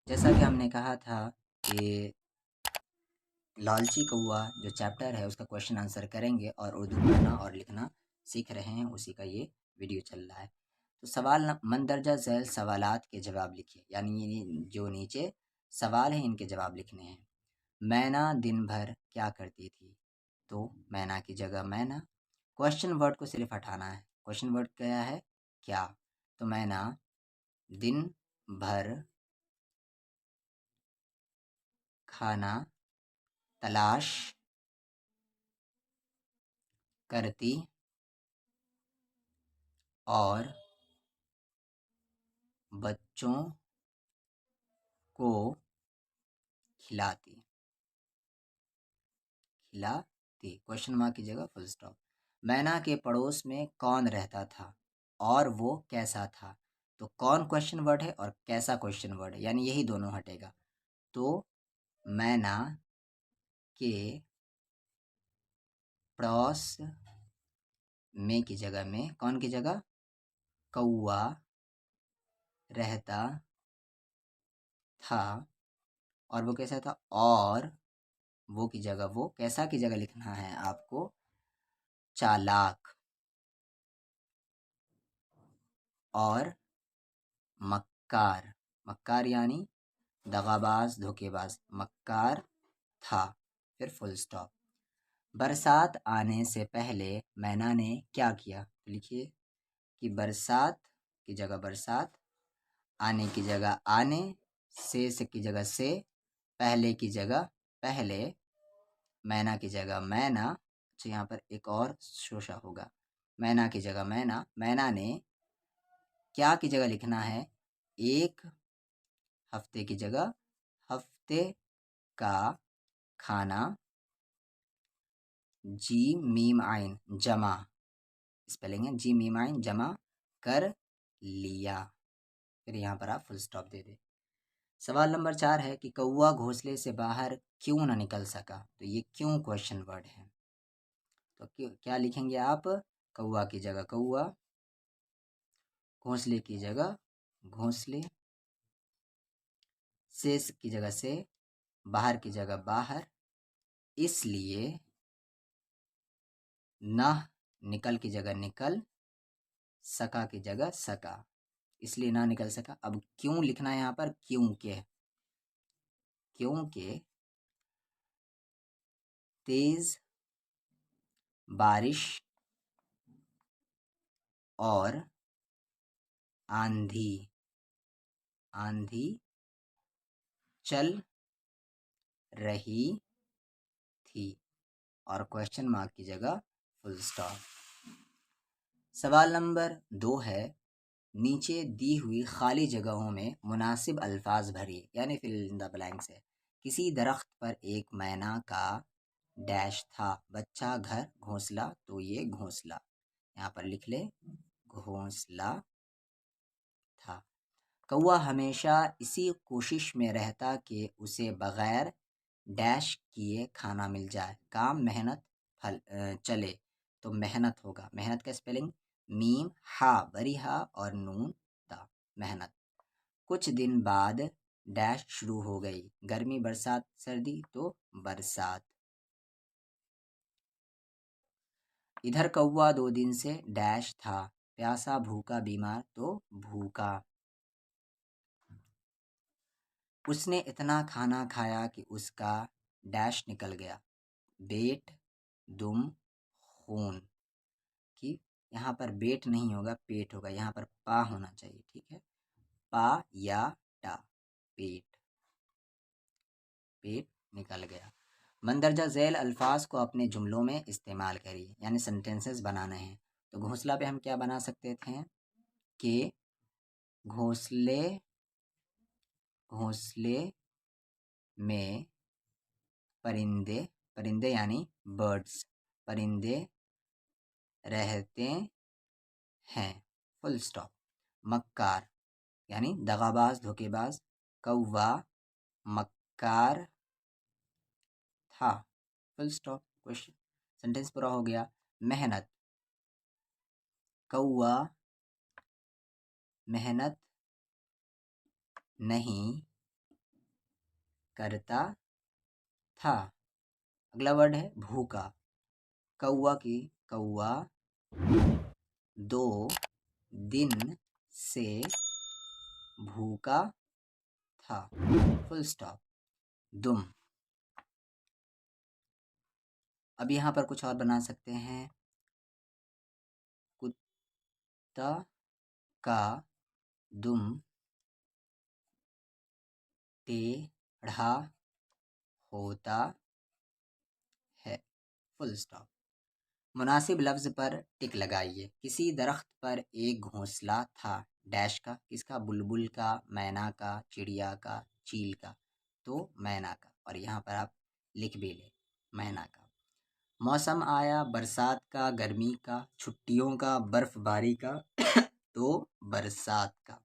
जैसा कि हमने कहा था कि लालची कौआ जो चैप्टर है उसका क्वेश्चन आंसर करेंगे और उर्दू पढ़ना और लिखना सीख रहे हैं, उसी का ये वीडियो चल रहा है। तो सवाल मंदरजा झैल सवालात के जवाब लिखिए, यानी ये जो नीचे सवाल है इनके जवाब लिखने हैं। मैना दिन भर क्या करती थी? तो मैना की जगह मैना, क्वेश्चन वर्ड को सिर्फ हटाना है। क्वेश्चन वर्ड क्या है? क्या। तो मैना दिन भर खाना तलाश करती और बच्चों को खिलाती। खिलाती क्वेश्चन मार्क की जगह फुल स्टॉप। मैना के पड़ोस में कौन रहता था और वो कैसा था? तो कौन क्वेश्चन वर्ड है और कैसा क्वेश्चन वर्ड है, यानी यही दोनों हटेगा। तो मैना के पड़ोस में की जगह में कौन की जगह? कौआ रहता था और वो कैसा था? और वो की जगह वो कैसा की जगह लिखना है आपको? चालाक और मक्कार। मक्कार यानी दगाबाज धोखेबाज, मक्कार था। फिर फुल स्टॉप। बरसात आने से पहले मैना ने क्या किया? तो लिखिए कि बरसात की जगह बरसात, आने की जगह आने, से की जगह से, पहले की जगह पहले, मैना की जगह मैना। अच्छा, यहाँ पर एक और शोशा होगा। मैना की जगह मैना, मैना ने क्या की जगह लिखना है? एक हफ्ते की जगह हफ्ते का खाना, जी मीम आइन जमा, स्पेलिंग है जी मीम आइन जमा कर लिया। फिर यहाँ पर आप फुल स्टॉप दे दें। सवाल नंबर 4 है कि कौआ घोंसले से बाहर क्यों ना निकल सका? तो ये क्यों क्वेश्चन वर्ड है। तो क्यों क्या लिखेंगे आप? कौआ की जगह कौआ, घोंसले की जगह घोंसले, से की जगह से, बाहर की जगह बाहर, इसलिए, ना निकल की जगह निकल, सका की जगह सका, इसलिए ना निकल सका। अब क्यों लिखना है यहाँ पर? क्योंकि क्योंकि तेज बारिश और आंधी आंधी चल रही थी, और क्वेश्चन मार्क की जगह फुल स्टॉप। सवाल नंबर 2 है, नीचे दी हुई खाली जगहों में मुनासिब अल्फाज भरिए, यानी फिल इन द ब्लैंक्स है। किसी दरख्त पर एक मैना का डैश था, बच्चा घर घोंसला, तो ये घोंसला यहाँ पर लिख ले, घोंसला था। कौआ हमेशा इसी कोशिश में रहता कि उसे बगैर डैश किए खाना मिल जाए। काम मेहनत फल चले, तो मेहनत होगा। मेहनत का स्पेलिंग मीम हा बरी हा और नून ता, मेहनत। कुछ दिन बाद डैश शुरू हो गई, गर्मी बरसात सर्दी, तो बरसात। इधर कौआ 2 दिन से डैश था, प्यासा भूखा बीमार, तो भूखा। उसने इतना खाना खाया कि उसका डैश निकल गया, बेट दुम खून। कि यहाँ पर बेट नहीं होगा, पेट होगा, यहाँ पर पा होना चाहिए, ठीक है। पा या टा, पेट, पेट निकल गया। मंदरजा झैल अल्फाज को अपने जुमलों में इस्तेमाल करिए, यानी सेंटेंसेस बनाने हैं। तो घोंसला पे हम क्या बना सकते थे कि घोंसले घोंसले में परिंदे, परिंदे यानी बर्ड्स, परिंदे रहते हैं, फुल स्टॉप। मक्कार यानी दगाबाज धोखेबाज, कौवा मक्कार था, फुल स्टॉप। क्वेश्चन सेंटेंस पूरा हो गया। मेहनत, कौवा मेहनत नहीं करता था। अगला वर्ड है भूखा। कौआ 2 दिन से भूखा था। Full stop. दुम। अब यहाँ पर कुछ और बना सकते हैं। कुत्ता का दुम टेढ़ा होता है। Full stop. मुनासिब लफ्ज पर टिक लगाइए। किसी दरख्त पर एक घोंसला था। डैश का, किसका? बुलबुल का, मैना का, चिड़िया का, चील का। तो मैना का, और यहाँ पर आप लिख भी ले मैना का। मौसम आया बरसात का, गर्मी का, छुट्टियों का, बर्फबारी का तो बरसात का।